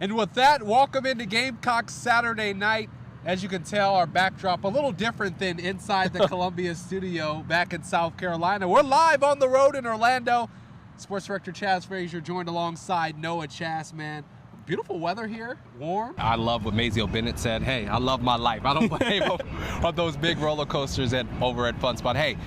And with that, welcome into Gamecocks Saturday night. As you can tell, our backdrop a little different than inside the Columbia studio back in South Carolina. We're live on the road in Orlando. Sports Director Chaz Frazier joined alongside Noah Chaz, man. Beautiful weather here, warm. I love what Mazio Bennett said. Hey, I love my life. I don't blame him on those big roller coasters over at Fun Spot. Hey,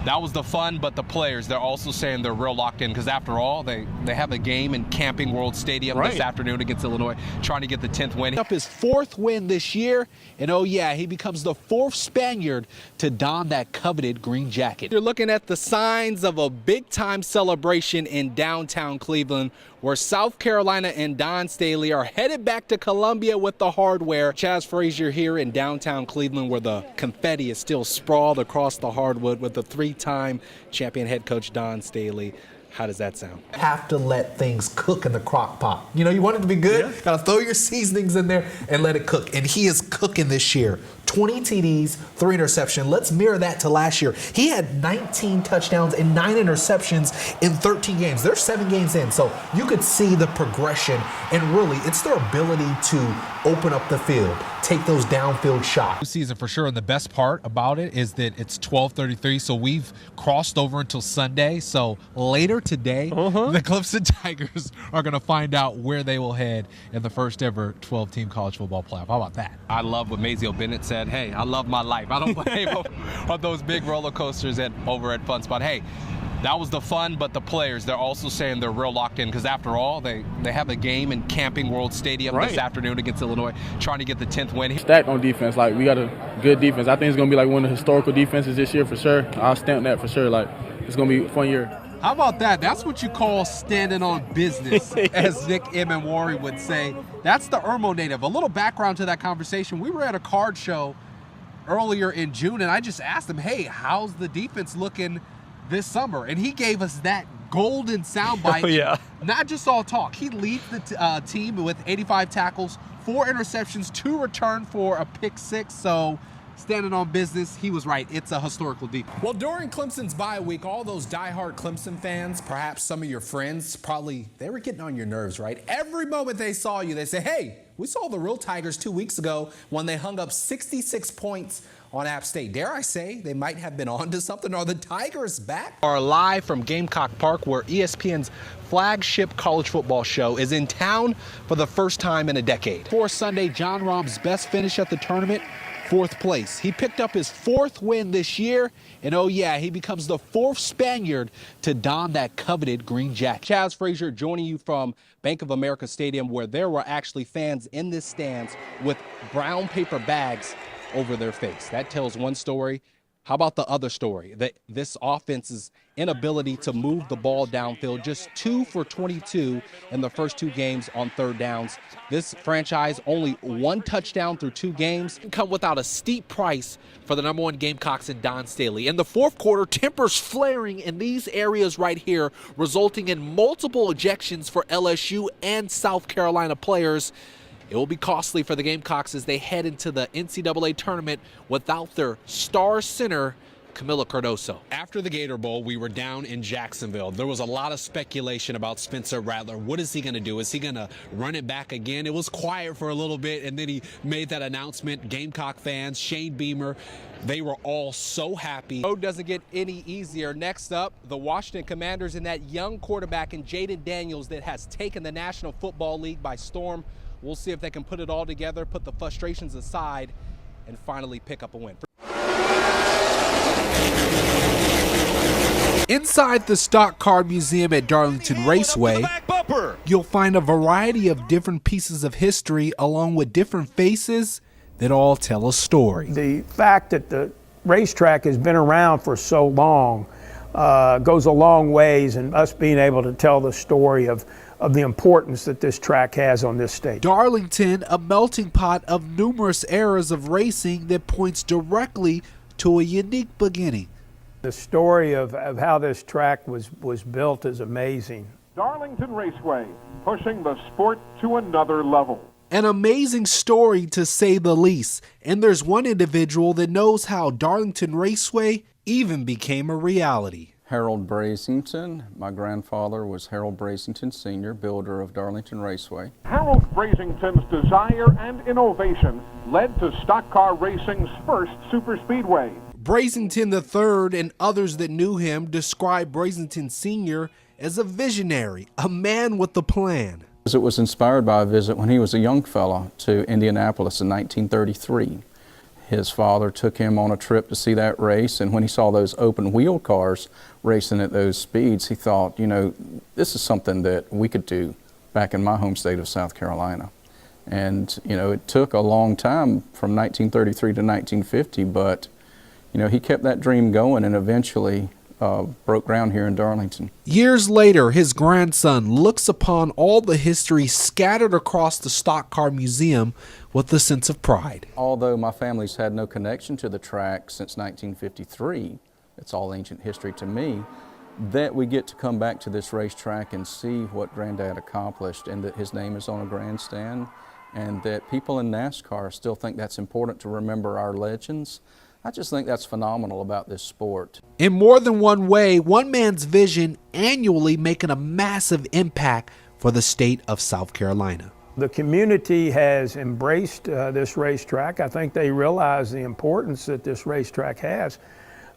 that was the fun, but the players, they're also saying they're real locked in because after all, they have a game in Camping World Stadium this afternoon against Illinois, trying to get the 10th win. Up his 4th win this year, and oh yeah, he becomes the 4th Spaniard to don that coveted green jacket. You're looking at the signs of a big-time celebration in downtown Cleveland, where South Carolina and Don Staley are headed back to Columbia with the hardware. Chaz Frazier here in downtown Cleveland, where the confetti is still sprawled across the hardwood with the 3-time champion head coach Don Staley. How does that sound? Have to let things cook in the crock pot. You know, you want it to be good, gotta throw your seasonings in there and let it cook. And he is cooking this year. 20 TDs, 3 interceptions. Let's mirror that to last year. He had 19 touchdowns and 9 interceptions in 13 games. They're 7 games in, so you could see the progression. And really, it's their ability to open up the field, take those downfield shots. Season for sure, and the best part about it is that it's 12:33, so we've crossed over until Sunday. So later today, the Clemson Tigers are going to find out where they will head in the first ever 12-team college football playoff. How about that? I love what Mazio Bennett said. Hey, I love my life. I don't blame him on those big roller coasters over at Fun Spot. Hey, that was the fun, but the players, they're also saying they're real locked in because after all, they have a game in Camping World Stadium this afternoon against Illinois, trying to get the 10th win. Stacked on defense. Like, we got a good defense. I think it's going to be like one of the historical defenses this year for sure. I'll stamp that for sure. Like, it's going to be a fun year. How about that? That's what you call standing on business, as Nick Immanwari would say. That's the Irmo native. A little background to that conversation. We were at a card show earlier in June, and I just asked him, hey, how's the defense looking this summer? And he gave us that golden soundbite. Oh, yeah. Not just all talk. He leads the team with 85 tackles, 4 interceptions, 2 returned for a pick 6. So standing on business, he was right. It's a historical defense. Well, during Clemson's bye week, all those diehard Clemson fans, perhaps some of your friends, probably they were getting on your nerves, right? Every moment they saw you, they say, hey, we saw the real Tigers 2 weeks ago when they hung up 66 points on App State. Dare I say they might have been on to something? Are the Tigers back? Are live from Gamecock Park, where ESPN's flagship college football show is in town for the first time in a decade. For Sunday, John Rahm's best finish at the tournament, 4th place. He picked up his 4th win this year, and oh yeah, he becomes the 4th Spaniard to don that coveted green jacket. Chaz Frazier joining you from Bank of America Stadium, where there were actually fans in this stands with brown paper bags over their face. That tells one story. How about the other story? That this offense's inability to move the ball downfield, just 2 for 22 in the first 2 games on 3rd downs. This franchise only 1 touchdown through 2 games. Come without a steep price for the #1 Gamecocks and Don Staley. In the 4th quarter, tempers flaring in these areas right here, resulting in multiple ejections for LSU and South Carolina players. It will be costly for the Gamecocks as they head into the NCAA tournament without their star center, Camilo Cardoso. After the Gator Bowl, we were down in Jacksonville. There was a lot of speculation about Spencer Rattler. What is he going to do? Is he going to run it back again? It was quiet for a little bit, and then he made that announcement. Gamecock fans, Shane Beamer, they were all so happy. Road doesn't get any easier. Next up, the Washington Commanders and that young quarterback in Jaden Daniels that has taken the National Football League by storm. We'll see if they can put it all together, put the frustrations aside, and finally pick up a win. Inside the Stock Car Museum at Darlington Raceway, you'll find a variety of different pieces of history along with different faces that all tell a story. The fact that the racetrack has been around for so long goes a long ways in us being able to tell the story of the importance that this track has on this state. Darlington, a melting pot of numerous eras of racing that points directly to a unique beginning. The story of how this track was built is amazing. Darlington Raceway, pushing the sport to another level. An amazing story to say the least, and there's one individual that knows how Darlington Raceway even became a reality. Harold Brasington. My grandfather was Harold Brasington Sr., builder of Darlington Raceway. Harold Brasington's desire and innovation led to stock car racing's first superspeedway. Brasington III and others that knew him described Brasington Sr. as a visionary, a man with a plan. It was inspired by a visit when he was a young fellow to Indianapolis in 1933. His father took him on a trip to see that race, and when he saw those open wheel cars racing at those speeds, he thought, you know, this is something that we could do back in my home state of South Carolina. And, you know, it took a long time from 1933 to 1950, but, you know, he kept that dream going and eventually broke ground here in Darlington. Years later, his grandson looks upon all the history scattered across the stock car museum with a sense of pride. Although my family's had no connection to the track since 1953, it's all ancient history to me, that we get to come back to this racetrack and see what Granddad accomplished, and that his name is on a grandstand, and that people in NASCAR still think that's important to remember our legends. I just think that's phenomenal about this sport. In more than one way, one man's vision annually making a massive impact for the state of South Carolina. The community has embraced this racetrack. I think they realize the importance that this racetrack has,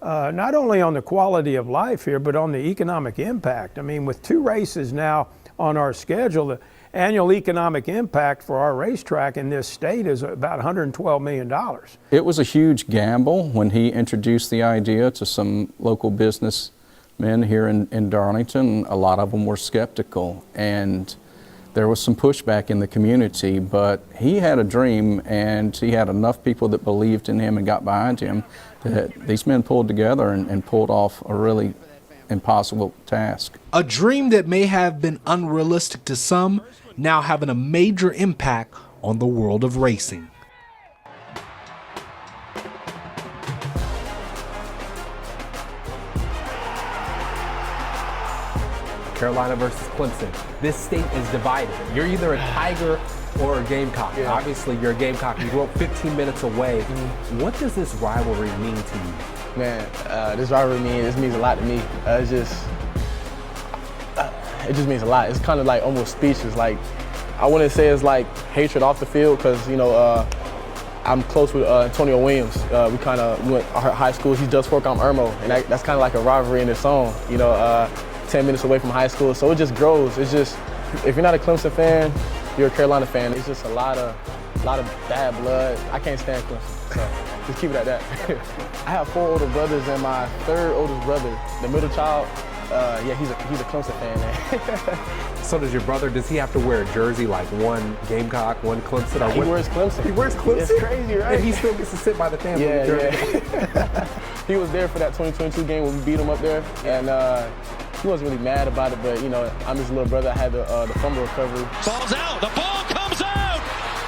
not only on the quality of life here, but on the economic impact. I mean, with 2 races now on our schedule, the annual economic impact for our racetrack in this state is about $112 million. It was a huge gamble when he introduced the idea to some local businessmen here in Darlington. A lot of them were skeptical, and there was some pushback in the community, but he had a dream, and he had enough people that believed in him and got behind him that these men pulled together and pulled off a really impossible task. A dream that may have been unrealistic to some, now having a major impact on the world of racing. Carolina versus Clemson. This state is divided. You're either a Tiger or a Gamecock. Yeah. Obviously, you're a Gamecock. You grew up 15 minutes away. What does this rivalry mean to you? Man, this rivalry means a lot to me. It just means a lot. It's kind of like almost speechless. Like, I wouldn't say it's like hatred off the field, because, you know, I'm close with Antonio Williams. We kind of went our high school. He's just Fork, I'm Irmo, and that's kind of like a rivalry in its own. You know, 10 minutes away from high school, so it just grows. It's just, if you're not a Clemson fan, you're a Carolina fan. It's just a lot of bad blood. I can't stand Clemson, so just keep it at that. I have 4 older brothers, and my 3rd oldest brother, the middle child, yeah, he's a Clemson fan, man. So does your brother, does he have to wear a jersey, like one Gamecock, one Clemson? Or He wears Clemson. He wears Clemson? It's crazy, right? And he still gets to sit by the fans with the jersey. Yeah. He was there for that 2022 game when we beat him up there, and he wasn't really mad about it, but, you know, I'm his little brother. I had the fumble recovery. Ball's out. The ball comes out,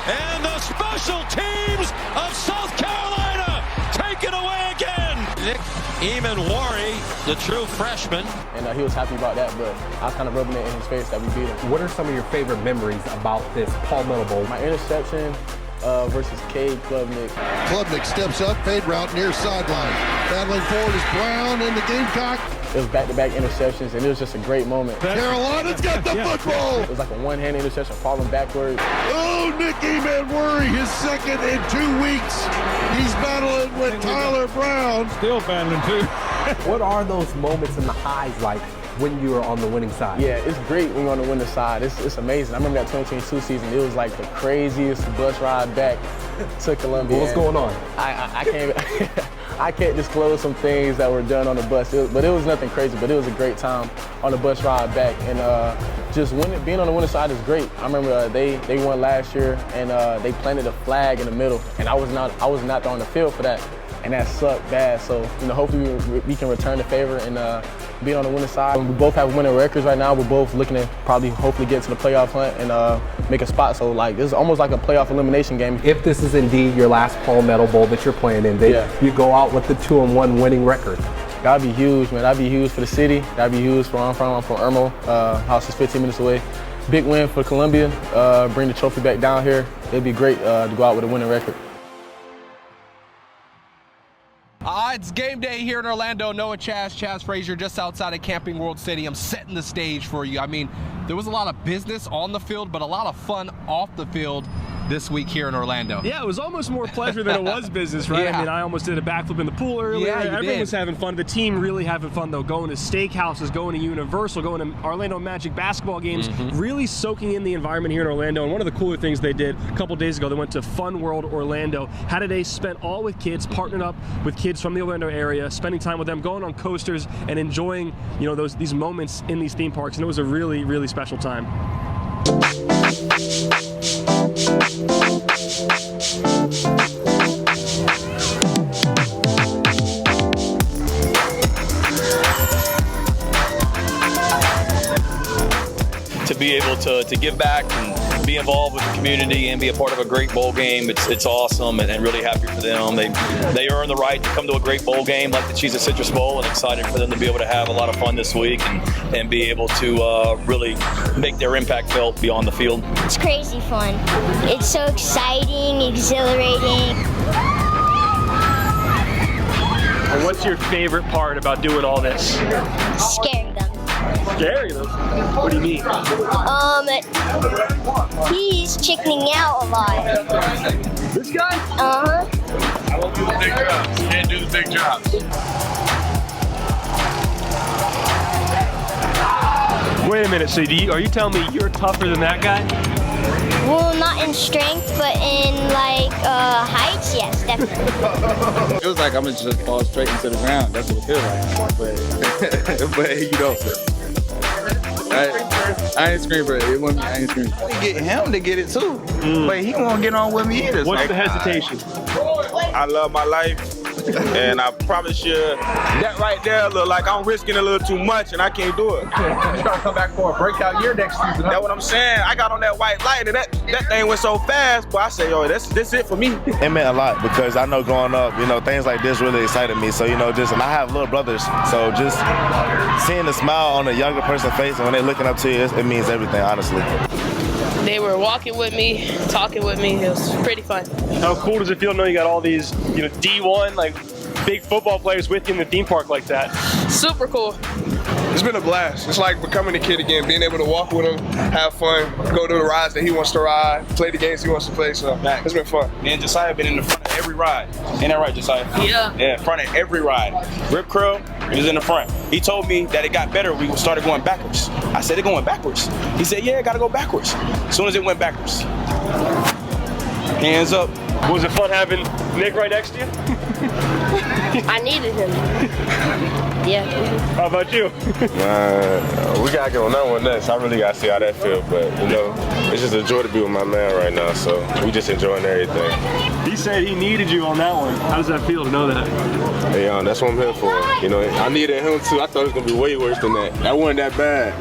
and the special teams of South Carolina take it away again. Nick Eamon-Wari, the true freshman. And he was happy about that, but I was kind of rubbing it in his face that we beat him. What are some of your favorite memories about this Palmetto Bowl? My interception versus Cade Klubnik. Klubnik steps up, fade route near sideline. Battling forward is Brown and the Gamecock. It was back-to-back interceptions, and it was just a great moment. Carolina's got the football. It was like a one-hand interception falling backwards. Oh, Nick Eamon-Wari, his second in 2 weeks. He's battling with Tyler Brown. Still battling too. What are those moments and the highs like when you are on the winning side? Yeah, it's great when you're on the winning side. It's amazing. I remember that 2022 season. It was like the craziest bus ride back to Columbia. What's going on? I can't I can't disclose some things that were done on the bus, but it was nothing crazy. But it was a great time on the bus ride back, and just being on the winning side is great. I remember they won last year, and they planted a flag in the middle, and I was not on the field for that, and that sucked bad. So, you know, hopefully we can return the favor and be on the winning side. We both have winning records right now. We're both looking to probably hopefully get to the playoff hunt and make a spot. So, like, this is almost like a playoff elimination game. If this is indeed your last Palmetto Bowl that you're playing in, then you go out with the 2-1 winning record. That'd be huge, man. That'd be huge for the city. That'd be huge for where I'm from. I'm from Irmo. House is 15 minutes away. Big win for Columbia. Bring the trophy back down here. It'd be great to go out with a winning record. I it's game day here in Orlando. Noah Chaz Frazier just outside of Camping World Stadium, setting the stage for you. I mean, there was a lot of business on the field, but a lot of fun off the field this week here in Orlando. Yeah, it was almost more pleasure than it was business, right? Yeah. I mean, I almost did a backflip in the pool earlier. Yeah, Everyone was having fun. The team really having fun, though, going to steakhouses, going to Universal, going to Orlando Magic basketball games, really soaking in the environment here in Orlando. And one of the cooler things they did a couple days ago, they went to Fun World Orlando, had a day spent all with kids, partnering up with kids from the Orlando area, spending time with them, going on coasters, and enjoying, you know, these moments in these theme parks. And it was a really, really special time. To be able to give back and be involved with the community and be a part of a great bowl game, it's awesome and really happy for them. They earn the right to come to a great bowl game like the Cheez-It Citrus Bowl, and excited for them to be able to have a lot of fun this week and be able to really make their impact felt beyond the field. It's crazy fun. It's so exciting, exhilarating. And what's your favorite part about doing all this? Scaring them. Scary though. What do you mean? He's chickening out a lot. This guy? Uh-huh. I won't do the big jobs. Can't do the big jobs. Wait a minute, so are you telling me you're tougher than that guy? Well, not in strength, but in like heights, yes, definitely. It feels like I'm gonna just fall straight into the ground. That's what it feels like. But you know, I ain't scream, bro. It wasn't me. I ain't scream. Get him to get it too, but he won't get on with me either. What's the hesitation? I love my life. And I probably should. That right there look like I'm risking a little too much, and I can't do it. You're trying to come back for a breakout year next season. That's what I'm saying. I got on that white light, and that thing went so fast. But I say, yo, this it for me. It meant a lot because I know growing up, you know, things like this really excited me. So, you know, and I have little brothers. So just seeing the smile on a younger person's face and when they're looking up to you, it means everything, honestly. They were walking with me, talking with me. It was pretty fun. How cool does it feel to know you got all these, you know, D1, like big football players with you in the theme park like that? Super cool. It's been a blast. It's like becoming a kid again, being able to walk with him, have fun, go to the rides that he wants to ride, play the games he wants to play. So it's been fun. Me and Josiah been in the front of every ride. Ain't that right, Josiah? Yeah. Yeah, in front of every ride. Rip Curl, he was in the front. He told me that it got better. We started going backwards. I said, it going backwards. He said, yeah, it got to go backwards. As soon as it went backwards. Hands up. Was it fun having Nick right next to you? I needed him. Yeah. How about you? We gotta get on that one next. I really gotta see how that feels, but you know, it's just a joy to be with my man right now. So we just enjoying everything. He said he needed you on that one. How does that feel to know that? Hey, that's what I'm here for. You know, I needed him too. I thought it was gonna be way worse than that. That wasn't that bad.